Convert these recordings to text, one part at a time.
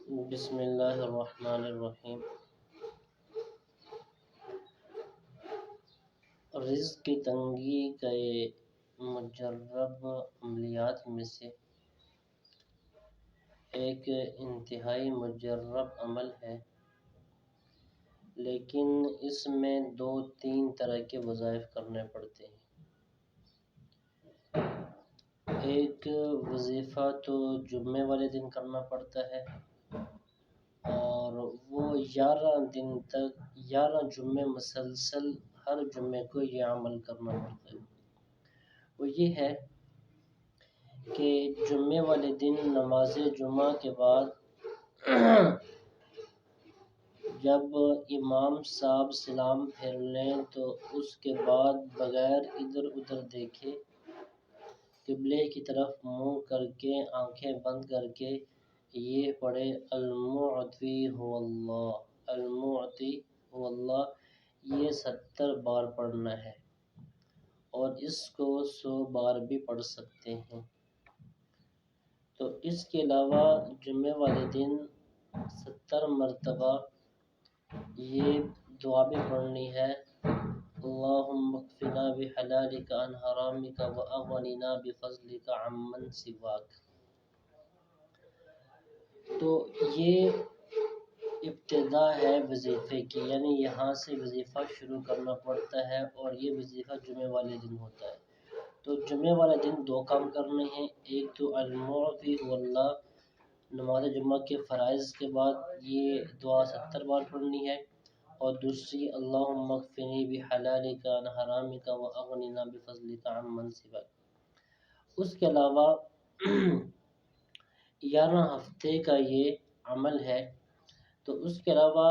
بسم اللہ الرحمن الرحیم۔ رزق کی تنگی کے مجرب عملیات میں سے ایک انتہائی مجرب عمل ہے، لیکن اس میں 2-3 طرح کے وظائف کرنے پڑتے ہیں۔ ایک وظیفہ تو جمعے والے دن کرنا پڑتا ہے، اور وہ 11 دن تک 11 جمعے مسلسل ہر جمعے کو یہ عمل کرنا پڑتا ہے۔ وہ یہ ہے کہ جمعے والے دن نماز جمعہ کے بعد جب امام صاحب سلام پھیر لیں تو اس کے بعد بغیر ادھر ادھر دیکھے قبلے کی طرف منہ کر کے آنکھیں بند کر کے یہ پڑھے المعطی هو اللہ، المعطی هو اللہ، یہ 70 بار پڑھنا ہے، اور اس کو 100 بار بھی پڑھ سکتے ہیں۔ تو اس کے علاوہ جمعے والے دن 70 مرتبہ یہ دعا بھی پڑھنی ہے، اللہم اکفنا بحلالک عن حرامک واغننا بفضلک عمن سواک۔ تو یہ ابتدا ہے وظیفے کی، یعنی یہاں سے وظیفہ شروع کرنا پڑتا ہے، اور یہ وظیفہ جمعے والے دن ہوتا ہے۔ تو جمعے والے دن 2 کام کرنے ہیں، ایک تو المعطی هو اللہ، نماز جمعہ کے فرائض کے بعد یہ دعا 70 بار پڑھنی ہے، اور دوسری اللہم اکفنی بحلالک عن حرامک واغننا بفضلک عمن سواک۔ اس کے علاوہ 11 ہفتے کا یہ عمل ہے، تو اس کے علاوہ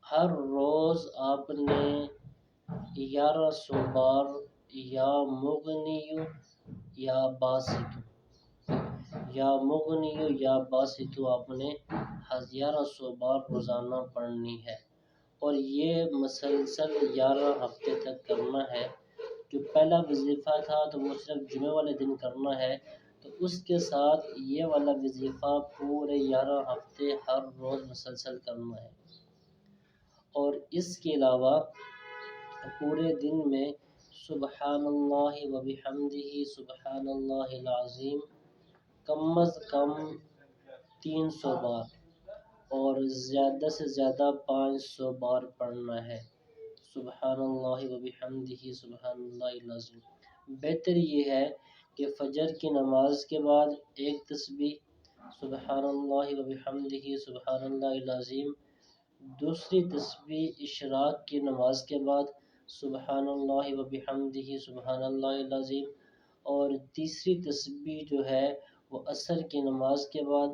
ہر روز آپ نے 1100 بار یا مغنی یا باسط آپ نے 1100 بار روزانہ پڑھنی ہے، اور یہ مسلسل 11 ہفتے تک کرنا ہے۔ جو پہلا وظیفہ تھا تو وہ صرف جمعے والے دن کرنا ہے، تو اس کے ساتھ یہ والا وظیفہ پورے 11 ہفتے ہر روز مسلسل کرنا ہے، اور اس کے علاوہ پورے دن میں سبحان اللہ وبحمدہ سبحان اللہ العظیم کم از کم 300 بار اور زیادہ سے زیادہ 500 بار پڑھنا ہے، سبحان اللہ وبحمدہ سبحان اللہ العظیم۔ بہتر یہ ہے کہ فجر کی نماز کے بعد ایک تسبیح سبحان اللہ وبحمدہ سبحان اللہ العظیم، دوسری تسبیح اشراق کی نماز کے بعد سبحان اللہ وبحمدہ سبحان اللہ العظیم، اور تیسری تسبیح جو ہے وہ عصر کی نماز کے بعد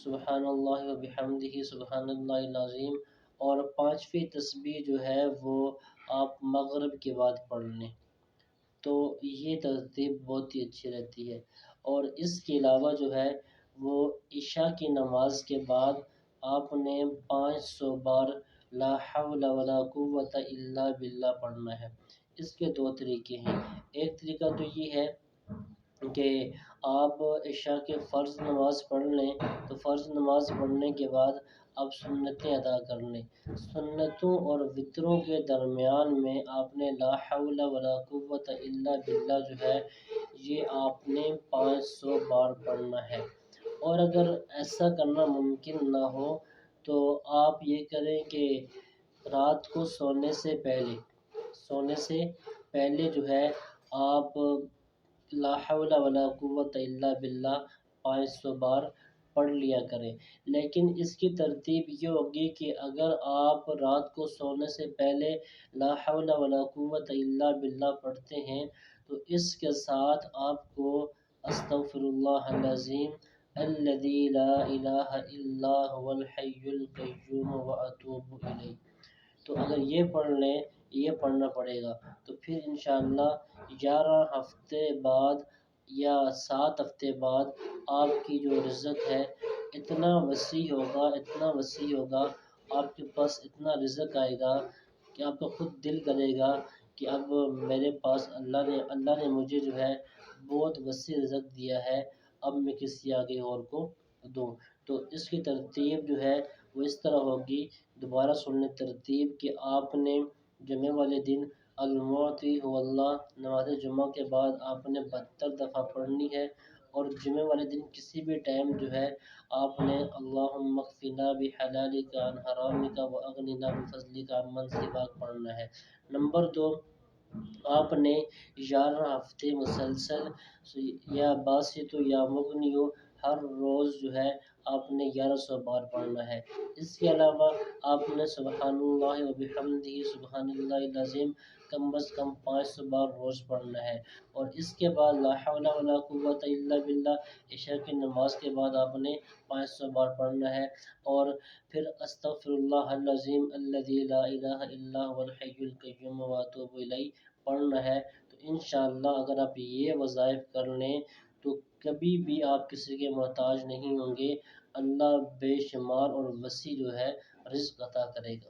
سبحان اللہ وبحمدہ سبحان اللہ العظیم، اور 5ویں تسبیح جو ہے وہ آپ مغرب کے بعد پڑھ لیں۔ تو یہ ترتیب بہت ہی اچھی رہتی ہے، اور اس کے علاوہ جو ہے وہ عشاء کی نماز کے بعد آپ نے 500 بار لا حول ولا قوة الا باللہ پڑھنا ہے۔ اس کے 2 طریقے ہیں، ایک طریقہ تو یہ ہے کہ آپ عشاء کے فرض نماز پڑھ لیں، تو فرض نماز پڑھنے کے بعد آپ سنتیں ادا کر لیں، سنتوں اور وتروں کے درمیان میں آپ نے لا حول ولا قوة الا باللہ جو ہے یہ آپ نے 500 بار پڑھنا ہے۔ اور اگر ایسا کرنا ممکن نہ ہو تو آپ یہ کریں کہ رات کو سونے سے پہلے جو ہے آپ لا حول ولا قوة الا باللہ 500 بار پڑھ لیا کریں، لیکن اس کی ترتیب یہ ہوگی کہ اگر آپ رات کو سونے سے پہلے لا حول ولا قوة الا باللہ پڑھتے ہیں تو اس کے ساتھ آپ کو استغفر اللہ العظیم الذی لا الہ الا هو الحی القیوم واتوب الیہ، تو اگر یہ پڑھ لیں، یہ پڑھنا پڑے گا، تو پھر انشاءاللہ 11 ہفتے بعد یا 7 ہفتے بعد آپ کی جو رزق ہے اتنا وسیع ہوگا، آپ کے پاس اتنا رزق آئے گا کہ آپ کا خود دل کرے گا کہ اب میرے پاس اللہ نے مجھے جو ہے بہت وسیع رزق دیا ہے، اب میں کسی آگے اور کو دوں۔ تو تو اس کی ترتیب جو ہے وہ اس طرح ہوگی، دوبارہ سن لیں ترتیب، کہ آپ نے جمعے والے دن المعطی هو اللہ نماز جمعہ کے بعد آپ نے 72 دفعہ پڑھنی ہے، اور جمعے والے دن کسی بھی ٹائم جو ہے آپ نے اللہم اکفنا بحلالک عن حرامک واغننا بفضلک عن من سواک پڑھنا ہے۔ نمبر 2، آپ نے 11 ہفتے مسلسل یا باسط یا مغنی ہر روز جو ہے آپ نے 1100 بار پڑھنا ہے۔ اس کے علاوہ آپ نے سبحان اللہ و بحمدہ سبحان اللہ العظیم کم از کم 500 بار روز پڑھنا ہے، اور اس کے بعد لا حول ولا قوت الا باللہ عشاء کی نماز کے بعد آپ نے 500 بار پڑھنا ہے، اور پھر استغفر اللہ العظیم الذی لا الہ الا هو الحی القیوم واتوب الیہ پڑھنا ہے۔ تو انشاءاللہ اگر آپ یہ وظائف کر لیں تو کبھی بھی آپ کسی کے محتاج نہیں ہوں گے، اللہ بے شمار اور وسیع جو ہے رزق عطا کرے گا۔